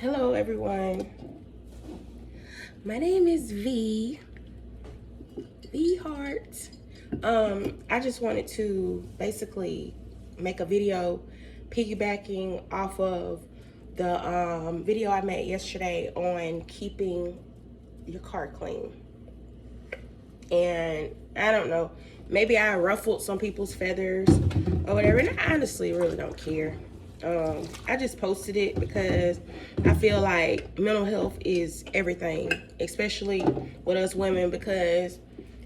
Hello everyone, my name is V Heart. I just wanted to basically make a video piggybacking off of the video I made yesterday on keeping your car clean. And I don't know, maybe I ruffled some people's feathers or whatever, and I honestly really don't care. I just posted it because I feel like mental health is everything, especially with us women, because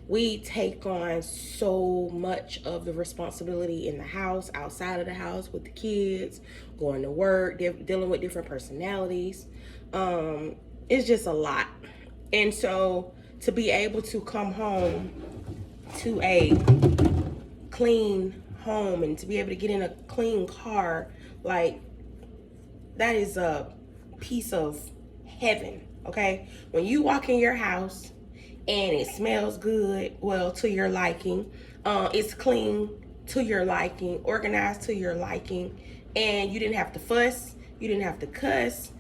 we take on so much of the responsibility in the house, outside of the house, with the kids, going to work, dealing with different personalities. It's just a lot. And so to be able to come home to a clean home and to be able to get in a clean car, like, that is a piece of heaven. Okay, when you walk in your house and it smells good, well, to your liking, it's clean to your liking, organized to your liking, and you didn't have to fuss, you didn't have to cuss,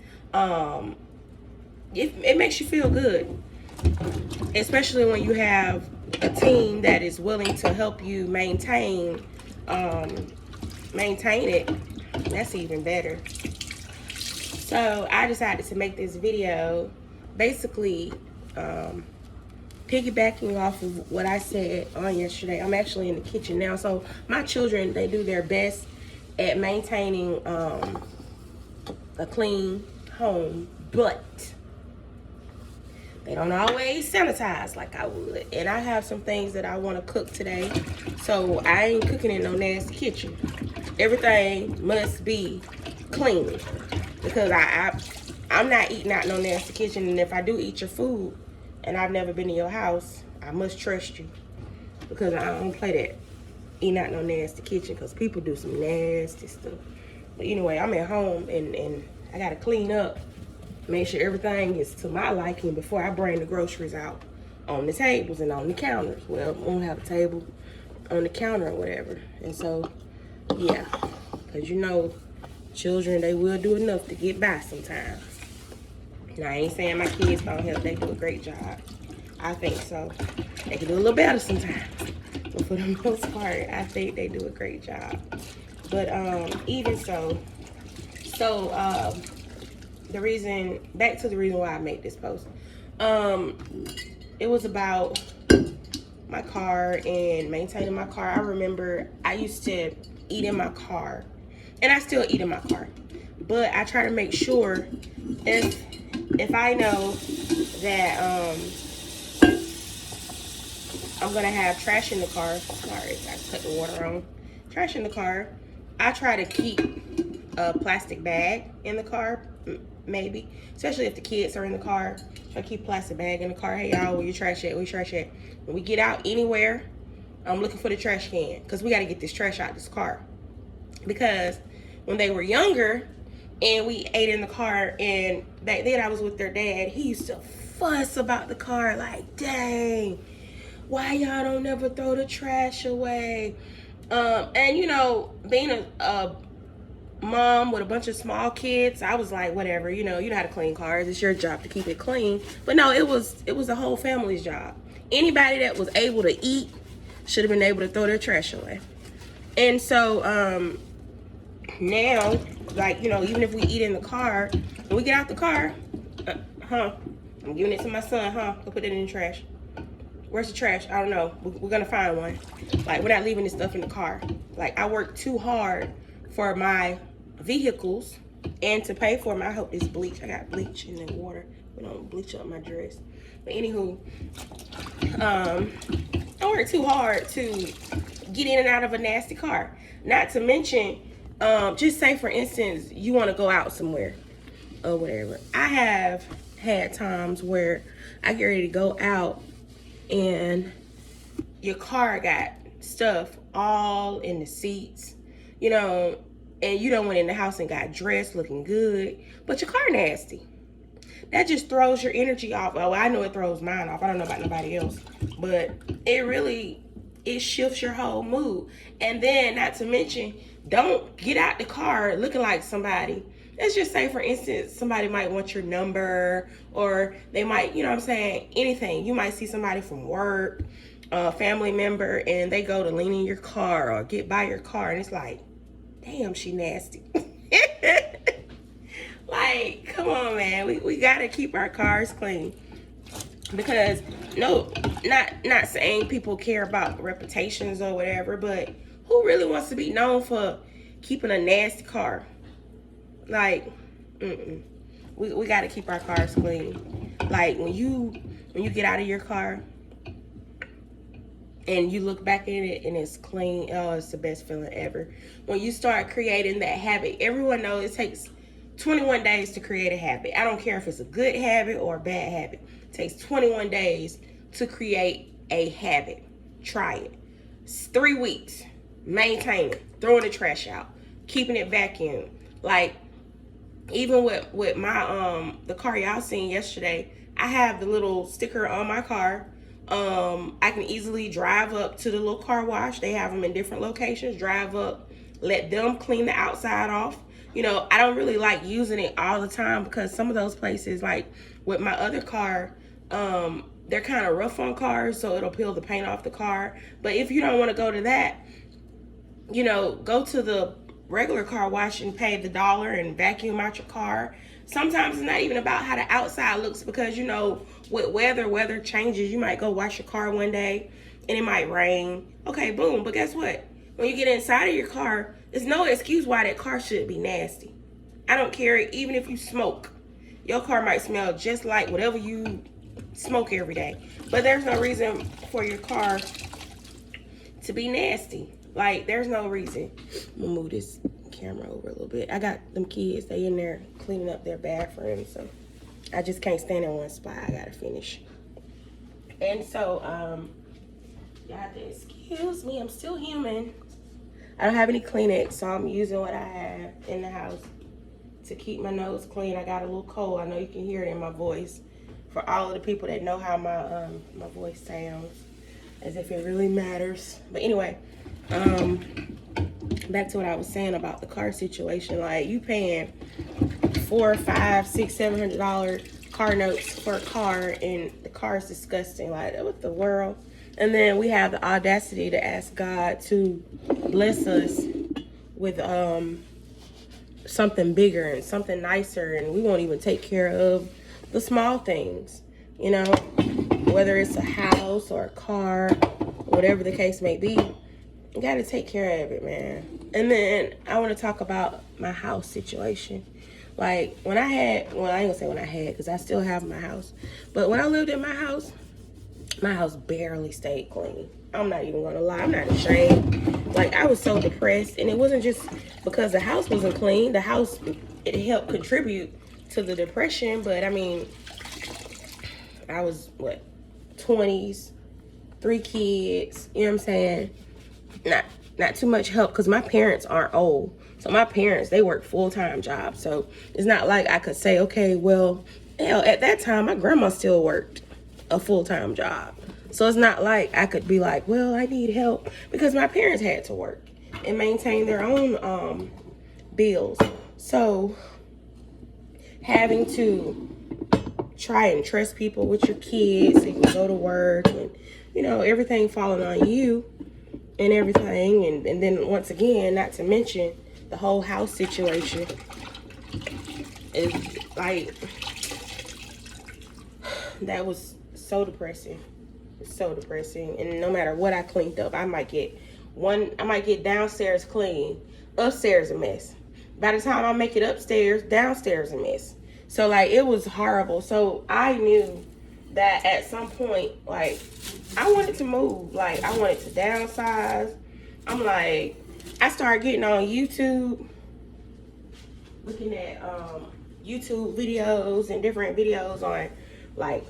it makes you feel good, especially when you have a team that is willing to help you maintain it. That's even better. So I decided to make this video basically piggybacking off of what I said on yesterday. I'm actually in the kitchen now, so my children, they do their best at maintaining a clean home, but they don't always sanitize like I would. And I have some things that I want to cook today, so I ain't cooking in no nasty kitchen. Everything must be clean, because I'm not eating out no nasty kitchen. And if I do eat your food and I've never been in your house, I must trust you, because I don't play that eating out no nasty kitchen, because people do some nasty stuff. But anyway, I'm at home and I gotta clean up, make sure everything is to my liking before I bring the groceries out on the tables and on the counters. Well, we don't have a table on the counter or whatever. And so, yeah, because you know, children, they will do enough to get by sometimes. And I ain't saying my kids don't help. They do a great job. I think so. They can do a little better sometimes. But for the most part, I think they do a great job. But even so, back to the reason why I made this post. It was about my car and maintaining my car. I remember I used to eat in my car, and I still eat in my car, but I try to make sure if I know that I'm gonna have trash in the car. Sorry, I cut the water on. Trash in the car. I try to keep a plastic bag in the car, maybe, especially if the kids are in the car. Try to keep a plastic bag in the car. Hey y'all, where your trash at? Where your trash at? When we get out anywhere, I'm looking for the trash can, because we got to get this trash out of this car. Because when they were younger and we ate in the car, and back then I was with their dad, he used to fuss about the car, like, dang, why y'all don't never throw the trash away? And you know, being a mom with a bunch of small kids, I was like, whatever, you know how to clean cars, it's your job to keep it clean. But no, it was the whole family's job. Anybody that was able to eat should have been able to throw their trash away. And so now, like, you know, even if we eat in the car, when we get out the car, I'm giving it to my son, go put it in the trash. Where's the trash? I don't know. We're gonna find one. Like, we're not leaving this stuff in the car. Like, I work too hard for my vehicles and to pay for them. I hope this bleach. I got bleach in the water. We don't bleach up my dress. But anywho, I work too hard to get in and out of a nasty car. Not to mention, just say for instance, you want to go out somewhere or whatever. I have had times where I get ready to go out and your car got stuff all in the seats, you know, and you done went in the house and got dressed looking good, but your car nasty. That just throws your energy off. Oh, I know it throws mine off. I don't know about nobody else, but it shifts your whole mood. And then, not to mention, don't get out the car looking like somebody let's just say, for instance, somebody might want your number, or they might, you know what I'm saying, anything. You might see somebody from work, a family member, and they go to lean in your car or get by your car, and it's like, damn, she nasty. Like, come on, man. We gotta keep our cars clean. Because no, not saying people care about reputations or whatever, but who really wants to be known for keeping a nasty car? Like, we got to keep our cars clean. Like, when you get out of your car and you look back at it and it's clean, oh, it's the best feeling ever. When you start creating that habit, everyone knows it takes 21 days to create a habit. I don't care if it's a good habit or a bad habit. It takes 21 days to create a habit. Try it. It's 3 weeks. Maintain it. Throwing the trash out. Keeping it vacuumed. Like, even with my the car y'all seen yesterday, I have the little sticker on my car. I can easily drive up to the little car wash. They have them in different locations. Drive up, let them clean the outside off. You know, I don't really like using it all the time because some of those places, like with my other car, they're kind of rough on cars, so it'll peel the paint off the car. But if you don't want to go to that, you know, go to the regular car wash and pay the $1 and vacuum out your car. Sometimes it's not even about how the outside looks, because, you know, with weather changes. You might go wash your car one day and it might rain. Okay, boom. But guess what? When you get inside of your car, there's no excuse why that car should be nasty. I don't care, even if you smoke. Your car might smell just like whatever you smoke every day. But there's no reason for your car to be nasty. Like, there's no reason. I'm gonna move this camera over a little bit. I got them kids, they in there cleaning up their bathroom, so I just can't stand in one spot. I gotta finish. And so, y'all have to excuse me, I'm still human. I don't have any Kleenex, so I'm using what I have in the house to keep my nose clean. I got a little cold. I know you can hear it in my voice. For all of the people that know how my my voice sounds, as if it really matters. But anyway, back to what I was saying about the car situation. Like, you paying $400, $500, $600, $700 car notes for a car, and the car is disgusting. Like, what the world? And then we have the audacity to ask God to bless us with something bigger and something nicer, and we won't even take care of the small things, you know, whether it's a house or a car, whatever the case may be. You got to take care of it, man. And then I want to talk about my house situation. Like, when I had, well, I ain't gonna say when I had, because I still have my house, but when I lived in my house barely stayed clean. I'm not even gonna lie, I'm not ashamed. Like, I was so depressed, and it wasn't just because the house wasn't clean. The house, it helped contribute to the depression, but I mean, I was, what, 20s, 3 kids, you know what I'm saying? Not too much help, because my parents aren't old. So my parents, they work full-time jobs. So it's not like I could say, okay, well, hell, at that time, my grandma still worked a full-time job. So it's not like I could be like, well, I need help, because my parents had to work and maintain their own bills. So having to try and trust people with your kids, so you can go to work, and, you know, everything falling on you and everything. And then once again, not to mention the whole house situation is like, that was so depressing. It's so depressing. And no matter what I cleaned up, I might get downstairs clean, upstairs a mess. By the time I make it upstairs, downstairs a mess. So like, it was horrible. So I knew that at some point, like, I wanted to move. Like, I wanted to downsize. I'm like, I started getting on YouTube, looking at YouTube videos and different videos on like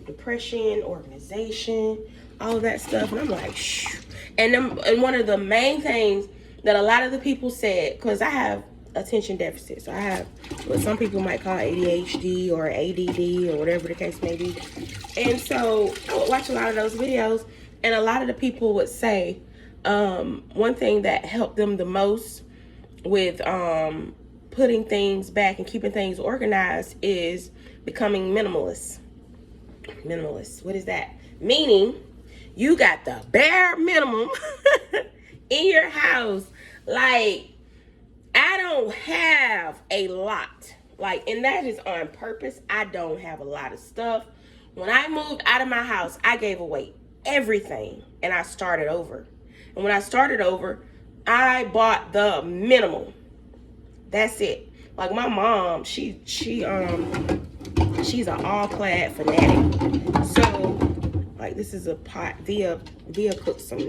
depression, organization, all of that stuff. And I'm like, shh. And one of the main things that a lot of the people said, because I have attention deficit, so I have what some people might call ADHD or ADD or whatever the case may be. And so I would watch a lot of those videos, and a lot of the people would say one thing that helped them the most with putting things back and keeping things organized is becoming minimalist. Minimalist, what is that? Meaning you got the bare minimum in your house. Like, I don't have a lot. Like, and that is on purpose. I don't have a lot of stuff. When I moved out of my house, I gave away everything and I started over. And when I started over, I bought the minimum. That's it. Like my mom, she's an all-clad fanatic. So, like, this is a pot. Via cooked some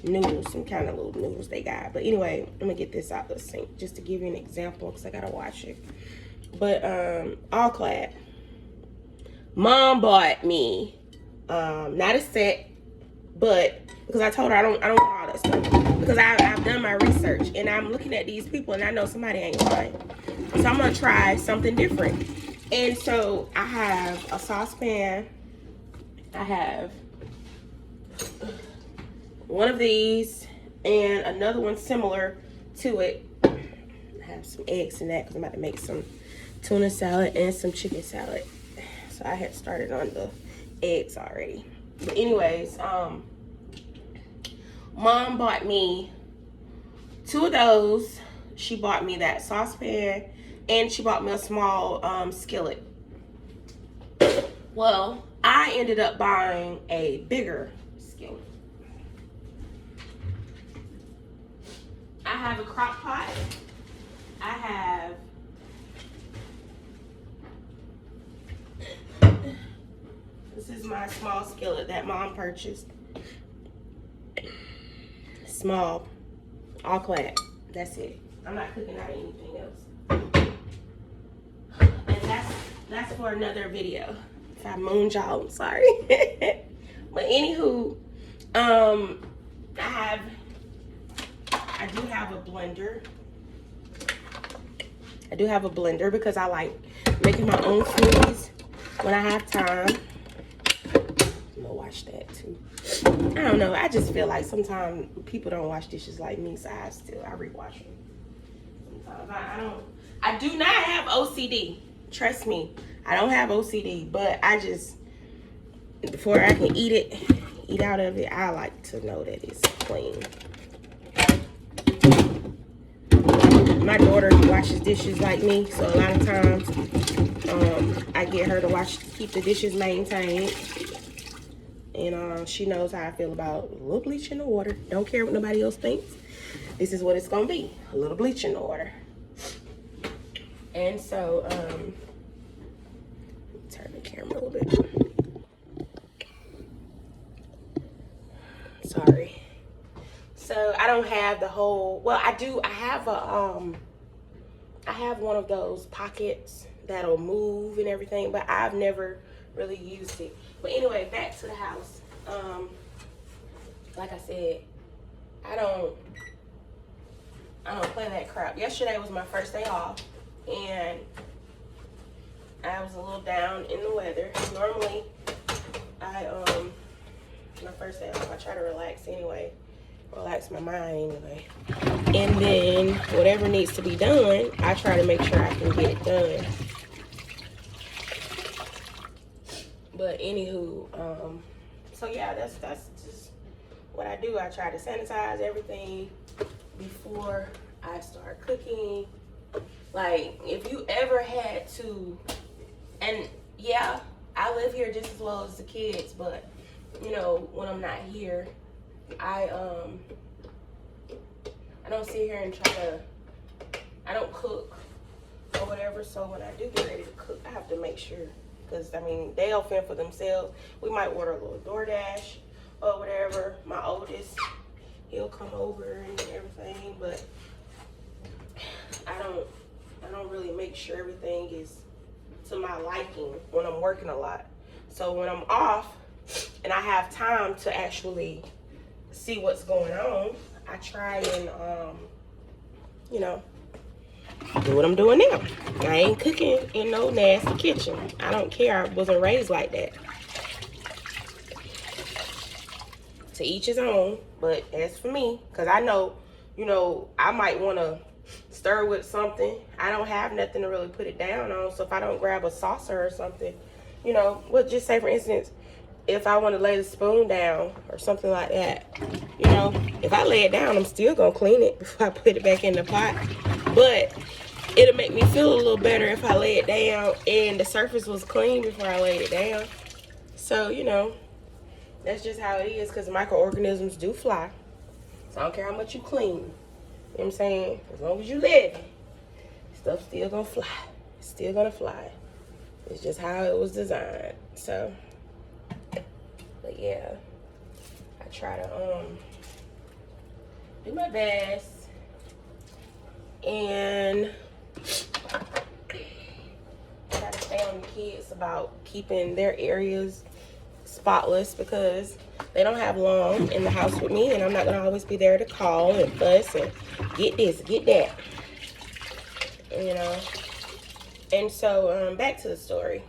noodles, some kind of little noodles they got. But anyway, I'm gonna get this out the sink just to give you an example because I gotta wash it. But all-clad. Mom bought me not a set, but because I told her I don't want all that stuff. Because I've done my research and I'm looking at these people and I know somebody ain't lying. So I'm gonna try something different. And so I have a saucepan. I have one of these and another one similar to it. I have some eggs in that because I'm about to make some tuna salad and some chicken salad. So I had started on the eggs already. But anyways, Mom bought me 2 of those. She bought me that saucepan and she bought me a small skillet. Well, I ended up buying a bigger skillet. I have a crock pot. I have this is my small skillet that Mom purchased. Small, all clad. That's it. I'm not cooking out anything else. And that's for another video. If I moaned y'all, I'm sorry. But anywho, I do have a blender. I do have a blender because I like making my own smoothies when I have time. I'm gonna wash that too. I don't know. I just feel like sometimes people don't wash dishes like me, so I rewash them. Sometimes I do not have OCD. Trust me, I don't have OCD, but I just, before I can eat out of it, I like to know that it's clean. My daughter washes dishes like me, so a lot of times I get her to keep the dishes maintained. And she knows how I feel about a little bleach in the water. Don't care what nobody else thinks. This is what it's gonna be, a little bleach in the water. And so, turn the camera a little bit. Sorry. So I don't have the whole, well, I do, I have one of those pockets that'll move and everything, but I've never really used it. But anyway, back to the house. Like I said, I don't play that crap. Yesterday was my first day off, and I was a little down in the weather. Normally, my first day off, I try to relax anyway. Relax my mind anyway. And then whatever needs to be done, I try to make sure I can get it done. But anywho, so yeah, that's just what I do. I try to sanitize everything before I start cooking. Like, if you ever had to, and yeah, I live here just as well as the kids, but you know, when I'm not here, I don't sit here and I don't cook or whatever. So when I do get ready to cook, I have to make sure, because I mean, they'll fend for themselves. We might order a little DoorDash or whatever. My oldest, he'll come over and everything, but I don't really make sure everything is to my liking when I'm working a lot. So when I'm off and I have time to actually see what's going on, I try and you know, do what I'm doing now. I ain't cooking in no nasty kitchen. I don't care. I wasn't raised like that. To each his own. But as for me, because I know, you know, I might want to stir with something. I don't have nothing to really put it down on. So if I don't grab a saucer or something, you know, well, just say for instance, if I want to lay the spoon down or something like that, you know, if I lay it down, I'm still gonna clean it before I put it back in the pot. But it'll make me feel a little better if I lay it down and the surface was clean before I laid it down. So, you know, that's just how it is, because microorganisms do fly. So I don't care how much you clean. You know what I'm saying? As long as you live, stuff's still gonna fly. It's still gonna fly. It's just how it was designed. So, but yeah, I try to do my best and try to stay on the kids about keeping their areas spotless, because they don't have long in the house with me, and I'm not gonna always be there to call and fuss and get this, get that, you know. And so back to the story.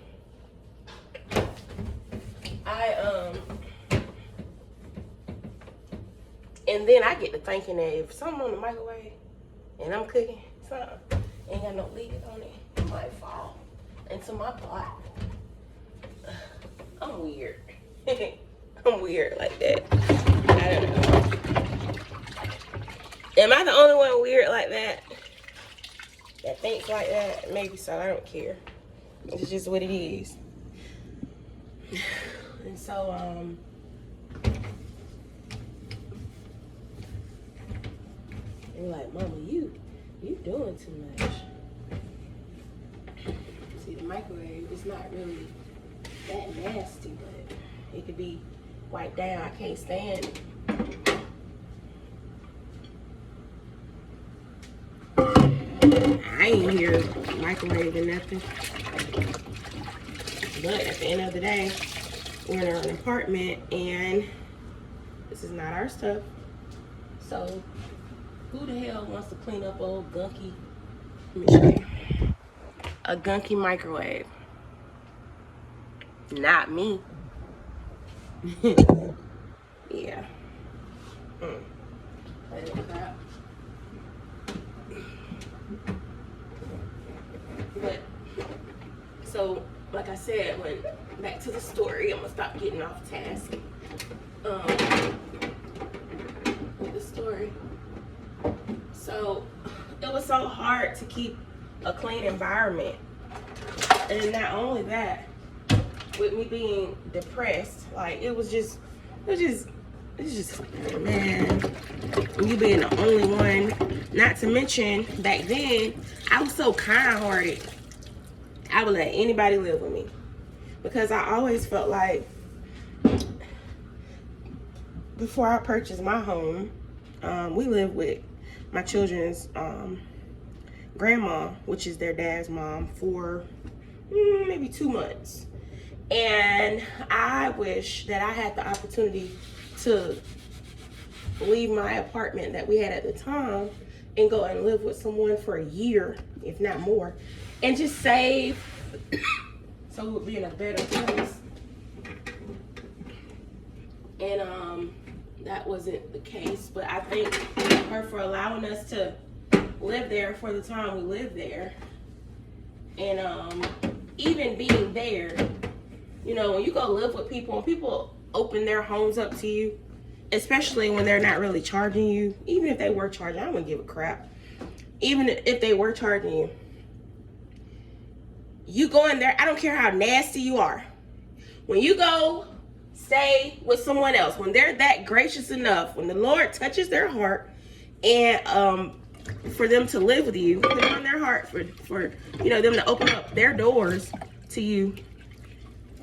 And then I get to thinking that if something on the microwave and I'm cooking something, ain't got no lid on it, it might fall into my pot. I'm weird. I'm weird like that. I don't know. Am I the only one weird like that? That thinks like that? Maybe so. I don't care. It's just what it is. And so, you're like, Mama, you doing too much. See, the microwave is not really that nasty, but it could be wiped down. I can't stand it. I ain't here microwaving nothing. But at the end of the day, we're in an apartment and this is not our stuff. So who the hell wants to clean up old gunky, let me show you, a gunky microwave? Not me. Yeah. That is crap. But so, like I said, when back to the story, I'm gonna stop getting off task. With the story. So it was so hard to keep a clean environment, and not only that, with me being depressed, like it was just man, you being the only one. Not to mention back then I was so kind-hearted. I would let anybody live with me because I always felt like before I purchased my home, we lived with my children's grandma, which is their dad's mom, for maybe 2 months. And I wish that I had the opportunity to leave my apartment that we had at the time and go and live with someone for a year, if not more, and just save so we would be in a better place. And that wasn't the case, but I thank her for allowing us to live there for the time we lived there. And even being there, you know, when you go live with people and people open their homes up to you, especially when they're not really charging you, even if they were charging, I wouldn't give a crap. Even if they were charging you, you go in there, I don't care how nasty you are. When you go stay with someone else, when they're that gracious enough, when the Lord touches their heart and for them to live with you, put it on their heart for you know, them to open up their doors to you,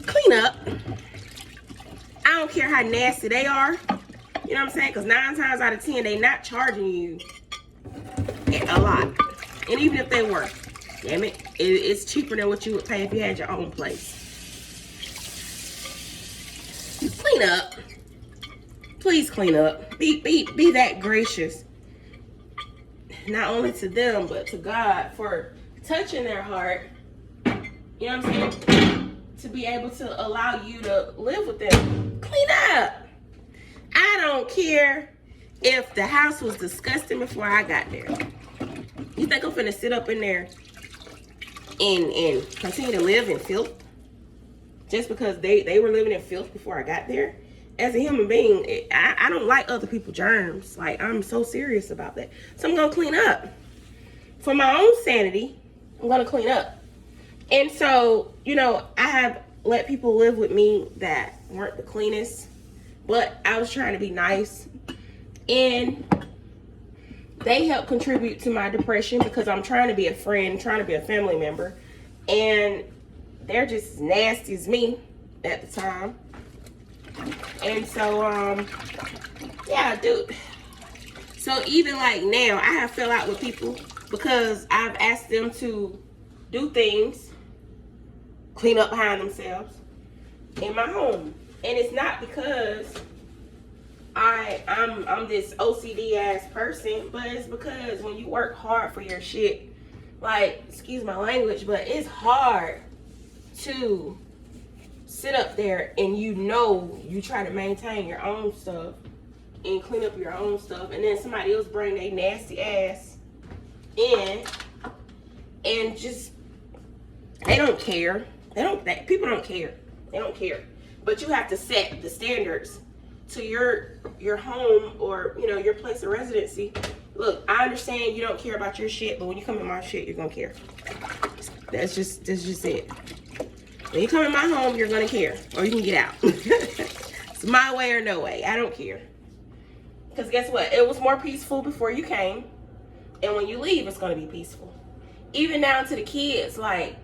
clean up. I don't care how nasty they are. You know what I'm saying? Because 9 times out of 10, they not charging you a lot. And even if they were, damn it, it's cheaper than what you would pay if you had your own place. Clean up. Please clean up. Be that gracious. Not only to them, but to God for touching their heart. You know what I'm saying? To be able to allow you to live with them. Clean up. I don't care if the house was disgusting before I got there. You think I'm finna sit up in there and continue to live in filth just because they were living in filth before I got there? As a human being, I don't like other people's germs. Like, I'm so serious about that. So I'm gonna clean up. For my own sanity, I'm gonna clean up. And so, you know, I have let people live with me that weren't the cleanest, but I was trying to be nice. And they help contribute to my depression because I'm trying to be a friend, trying to be a family member. And they're just as nasty as me at the time. And so, yeah, dude. So even like now, I have fell out with people because I've asked them to do things, clean up behind themselves in my home. And it's not because I'm this OCD ass person, but it's because when you work hard for your shit, like, excuse my language, but it's hard to sit up there and you try to maintain your own stuff and clean up your own stuff, and then somebody else bring their nasty ass in and just, they don't care. People don't care. They don't care. But you have to set the standards to your home or, you know, your place of residency. Look, I understand you don't care about your shit, but when you come in my shit, you're gonna care. That's just it. When you come in my home, you're gonna care, or you can get out. It's my way or no way. I don't care. Because guess what? It was more peaceful before you came, and when you leave, it's gonna be peaceful. Even down to the kids, like,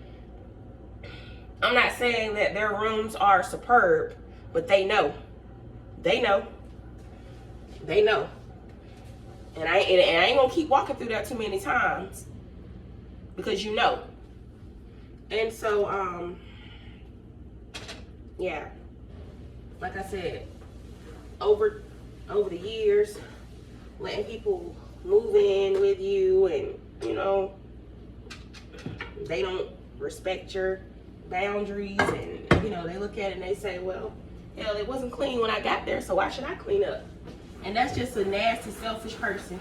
I'm not saying that their rooms are superb, but they know. They know. They know. And I ain't gonna keep walking through that too many times because you know. And so, yeah. Like I said, over the years, letting people move in with you and, you know, they don't respect your boundaries, and, you know, they look at it and they say, well, hell, it wasn't clean when I got there, so why should I clean up? And that's just a nasty, selfish person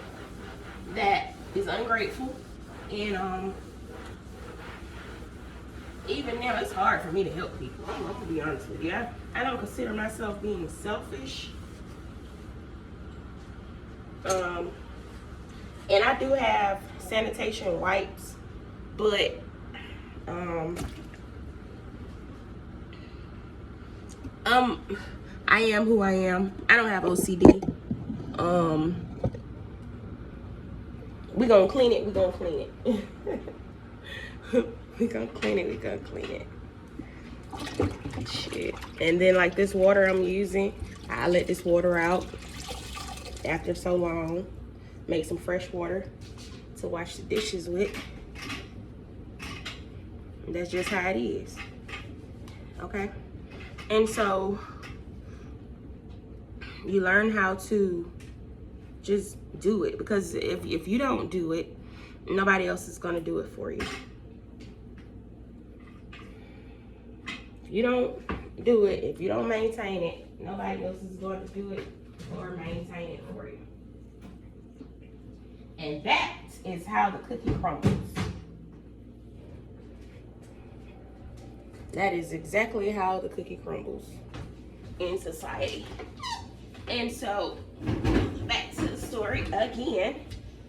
that is ungrateful. And even now, it's hard for me to help people. I'm gonna be honest with you. I don't consider myself being selfish. And I do have sanitation wipes, but I am who I am. I don't have OCD. We gonna clean it. We gonna clean it. We gonna clean it. We gonna clean it. Shit. And then like this water I'm using, I let this water out after so long. Make some fresh water to wash the dishes with. And that's just how it is. Okay. And so you learn how to just do it, because if you don't do it, nobody else is going to do it for you. If you don't do it, if you don't maintain it, nobody else is going to do it or maintain it for you. And that is how the cookie crumbles. That is exactly how the cookie crumbles in society. And so, back to the story again.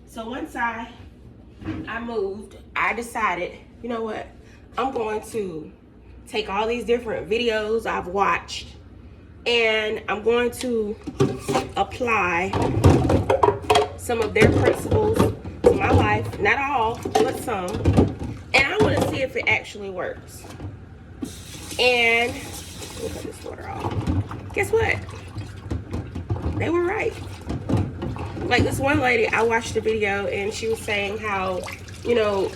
So once I moved, I decided, you know what? I'm going to take all these different videos I've watched, and I'm going to apply some of their principles to my life. Not all, but some. And I want to see if it actually works. And let me cut this water off. Guess what? They were right. Like this one lady, I watched a video and she was saying how, you know,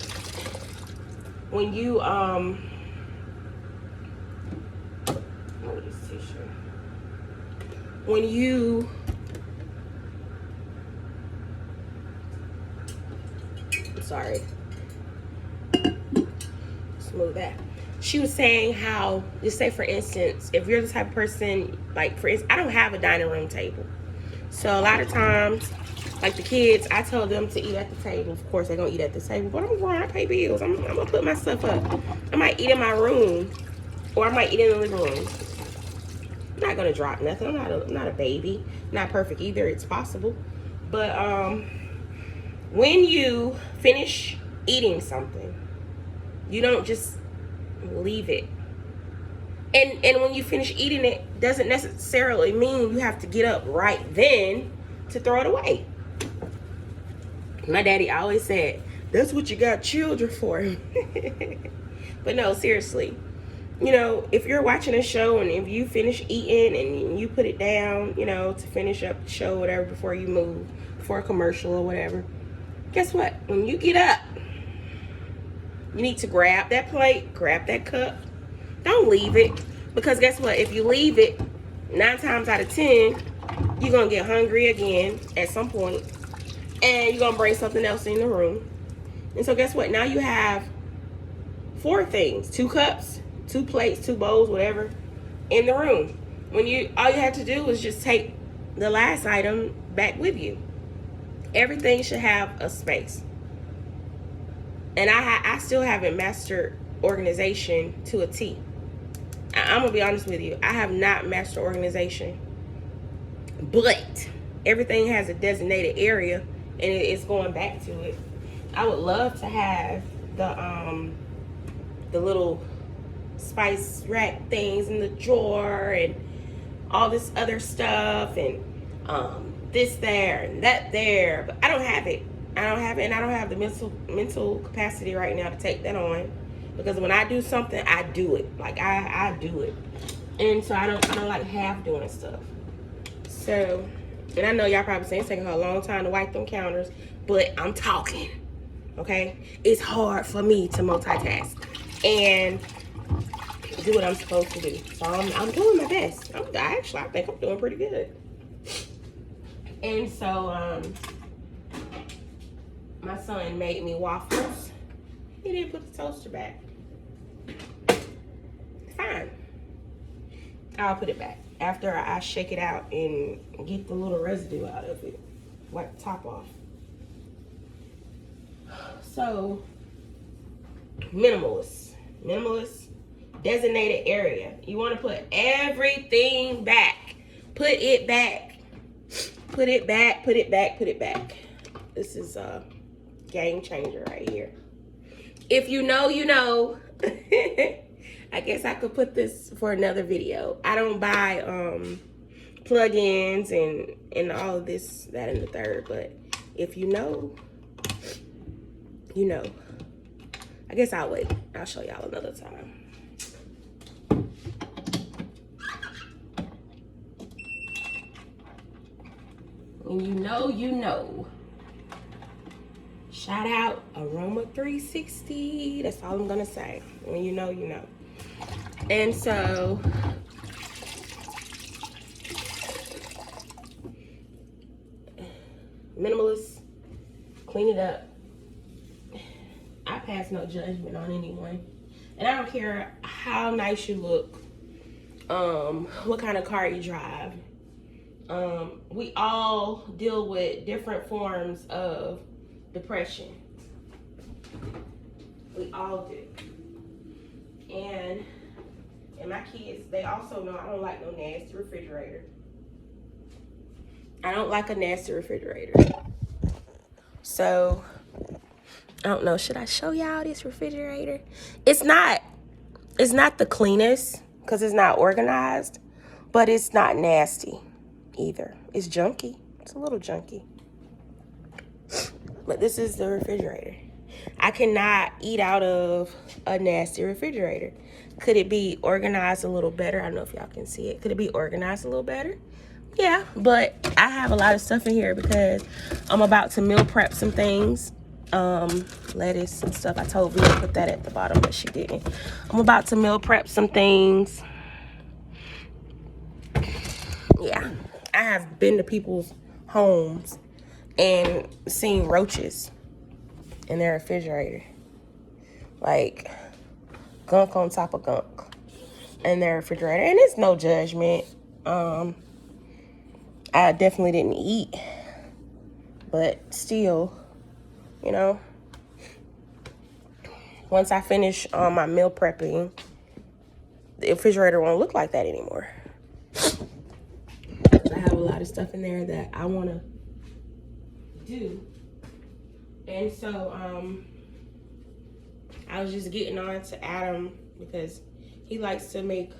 when you what is this tissue? When you sorry. Smooth that. She was saying how, just say for instance, if you're the type of person, like for instance, I don't have a dining room table. So a lot of times Like the kids, I told them to eat at the table. Of course, they're gonna eat at the table, but I'm grown. I pay bills. I'm gonna put my stuff up. I might eat in my room, or I might eat in the living room. I'm not gonna drop nothing. I'm not a baby. Not perfect either. It's possible, but when you finish eating something, you don't just leave it. And when you finish eating it, doesn't necessarily mean you have to get up right then to throw it away. My daddy always said, that's what you got children for. But no, seriously. You know, if you're watching a show and if you finish eating and you put it down, you know, to finish up the show or whatever before you move, before a commercial or whatever, guess what? When you get up, you need to grab that plate, grab that cup. Don't leave it. Because guess what? If you leave it, 9 times out of 10, you're going to get hungry again at some point. And you're going to bring something else in the room. And so guess what? Now you have 4 things. 2 cups, 2 plates, 2 bowls, whatever, in the room. All you have to do is just take the last item back with you. Everything should have a space. And I still haven't mastered organization to a T. I'm gonna be honest with you. I have not mastered organization, but everything has a designated area, and it's going back to it. I would love to have the little spice rack things in the drawer and all this other stuff, and this there and that there, but I don't have it. And I don't have the mental capacity right now to take that on, because when I do something, I do it. Like I do it, and so I don't like half doing stuff. So, and I know y'all probably saying it's taking her a long time to wipe them counters, but I'm talking. Okay, it's hard for me to multitask and do what I'm supposed to do. So I'm doing my best. I think I'm doing pretty good. And so my son made me waffles. He didn't put the toaster back. Fine. I'll put it back after I shake it out and get the little residue out of it. Wipe the top off. So, minimalist, designated area. You want to put everything back. Put it back. Put it back, put it back, put it back. This is a game changer right here. If you know, you know. I guess I could put this for another video. I don't buy plugins and all of this, that, and the third. But if you know, you know. I guess I'll wait. I'll show y'all another time. When you know, you know. Shout out Aroma 360. That's all I'm gonna say. When you know, you know. And so minimalist, clean it up. I pass no judgment on anyone. And I don't care how nice you look, what kind of car you drive. We all deal with different forms of depression. We all do. And my kids, they also know I don't like no nasty refrigerator. I don't like a nasty refrigerator. So, I don't know, should I show y'all this refrigerator? It's not the cleanest because it's not organized, but it's not nasty either. It's junky. It's a little junky. But this is the refrigerator. I cannot eat out of a nasty refrigerator. Could it be organized a little better? I don't know if y'all can see it. Could it be organized a little better? Yeah, but I have a lot of stuff in here because I'm about to meal prep some things. Lettuce and stuff. I told Vita to put that at the bottom, but she didn't. I'm about to meal prep some things. Yeah, I have been to people's homes and seen roaches in their refrigerator. Like gunk on top of gunk in their refrigerator. And it's no judgment. I definitely didn't eat But still, you know, once I finish my meal prepping, the refrigerator won't look like that anymore. I have a lot of stuff in there that I want to do. And so I was just getting on to Adam because he likes to make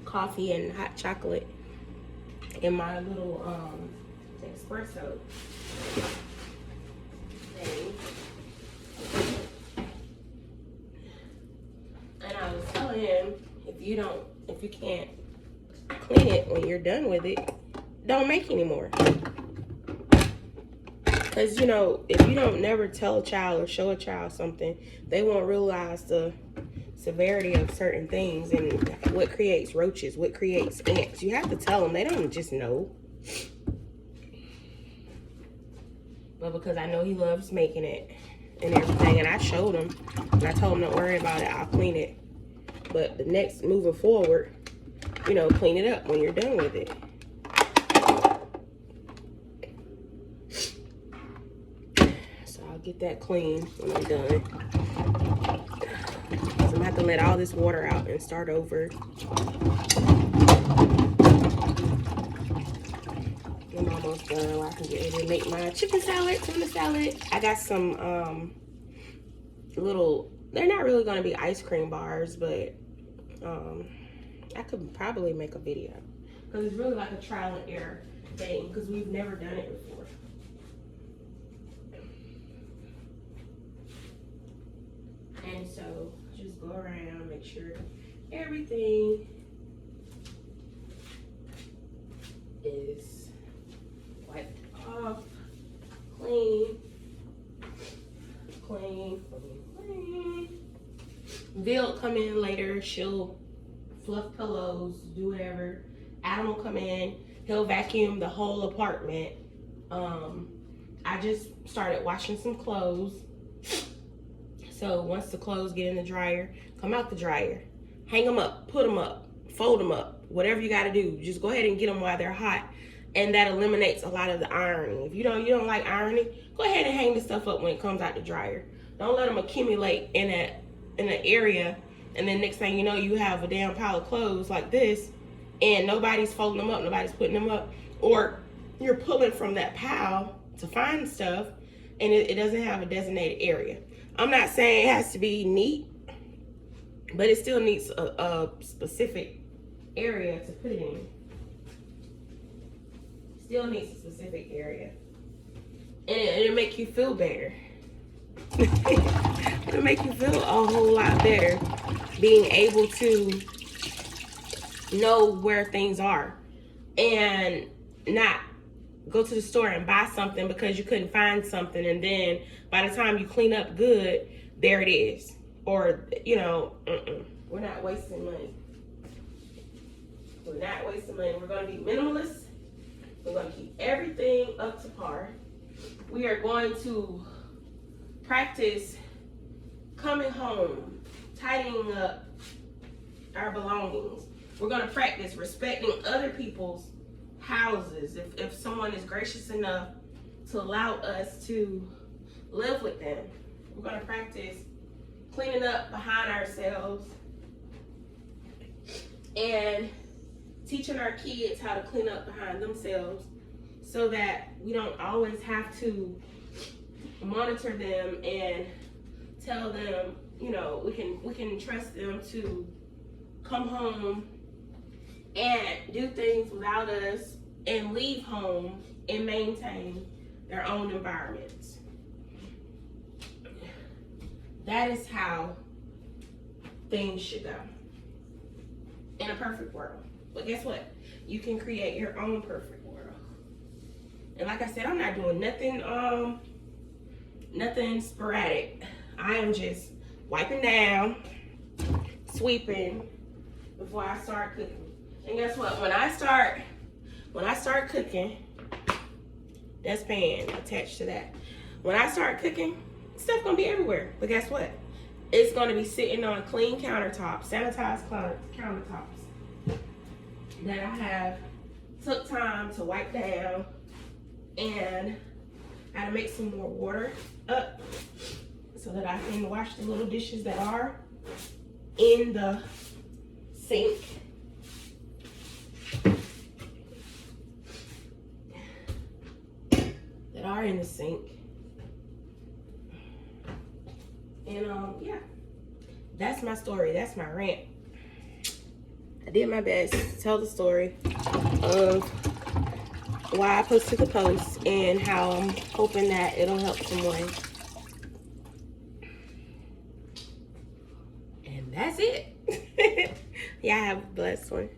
coffee and hot chocolate in my little espresso thing. And I was telling him, if you can't clean it when you're done with it, don't make anymore. Because, you know, if you don't never tell a child or show a child something, they won't realize the severity of certain things and what creates roaches, what creates ants. You have to tell them. They don't just know. But because I know he loves making it and everything, and I showed him, and I told him, don't worry about it, I'll clean it. But the next, moving forward, you know, clean it up when you're done with it. So I'll get that clean when I'm done. So I'm gonna have to let all this water out and start over. I'm almost done. I can get ready to make my chicken salad, tuna salad. I got some little, they're not really gonna be ice cream bars, but I could probably make a video because it's really like a trial and error thing because we've never done it before. And so just go around, make sure everything is wiped off, clean. Vil come in later, she'll fluff pillows, do whatever. Adam will come in, he'll vacuum the whole apartment. I just started washing some clothes. So once the clothes get in the dryer, come out the dryer, hang them up, put them up, fold them up, whatever you gotta do. Just go ahead and get them while they're hot. And that eliminates a lot of the ironing. If you don't like ironing, go ahead and hang the stuff up when it comes out the dryer. Don't let them accumulate in an area, and then next thing you know, you have a damn pile of clothes like this, and nobody's folding them up, nobody's putting them up, or you're pulling from that pile to find stuff, and it doesn't have a designated area. I'm not saying it has to be neat, but it still needs a specific area to put it in. Still needs a specific area. And it'll make you feel better. It'll make you feel a whole lot better being able to know where things are and not go to the store and buy something because you couldn't find something, and then by the time you clean up good, there it is. Or, you know, we're not wasting money. We're not wasting money. We're going to be minimalists. We're going to keep everything up to par. We are going to practice coming home, tidying up our belongings. We're going to practice respecting other people's houses. If someone is gracious enough to allow us to live with them, we're going to practice cleaning up behind ourselves and teaching our kids how to clean up behind themselves so that we don't always have to monitor them and tell them, you know, we can trust them to come home and do things without us and leave home and maintain their own environments. That is how things should go in a perfect world. But guess what? You can create your own perfect world. And like I said, I'm not doing nothing sporadic. I am just wiping down, sweeping before I start cooking. And guess what? When I start cooking, that's pan attached to that. When I start cooking, stuff gonna be everywhere. But guess what? It's gonna be sitting on clean countertops, sanitized countertops that I have took time to wipe down, and I gotta make some more water up so that I can wash the little dishes that are in the sink. That are in the sink. And yeah, that's my story. That's my rant. I did my best to tell the story of why I posted the post and how I'm hoping that it'll help someone. And that's it. Yeah, have a blessed one.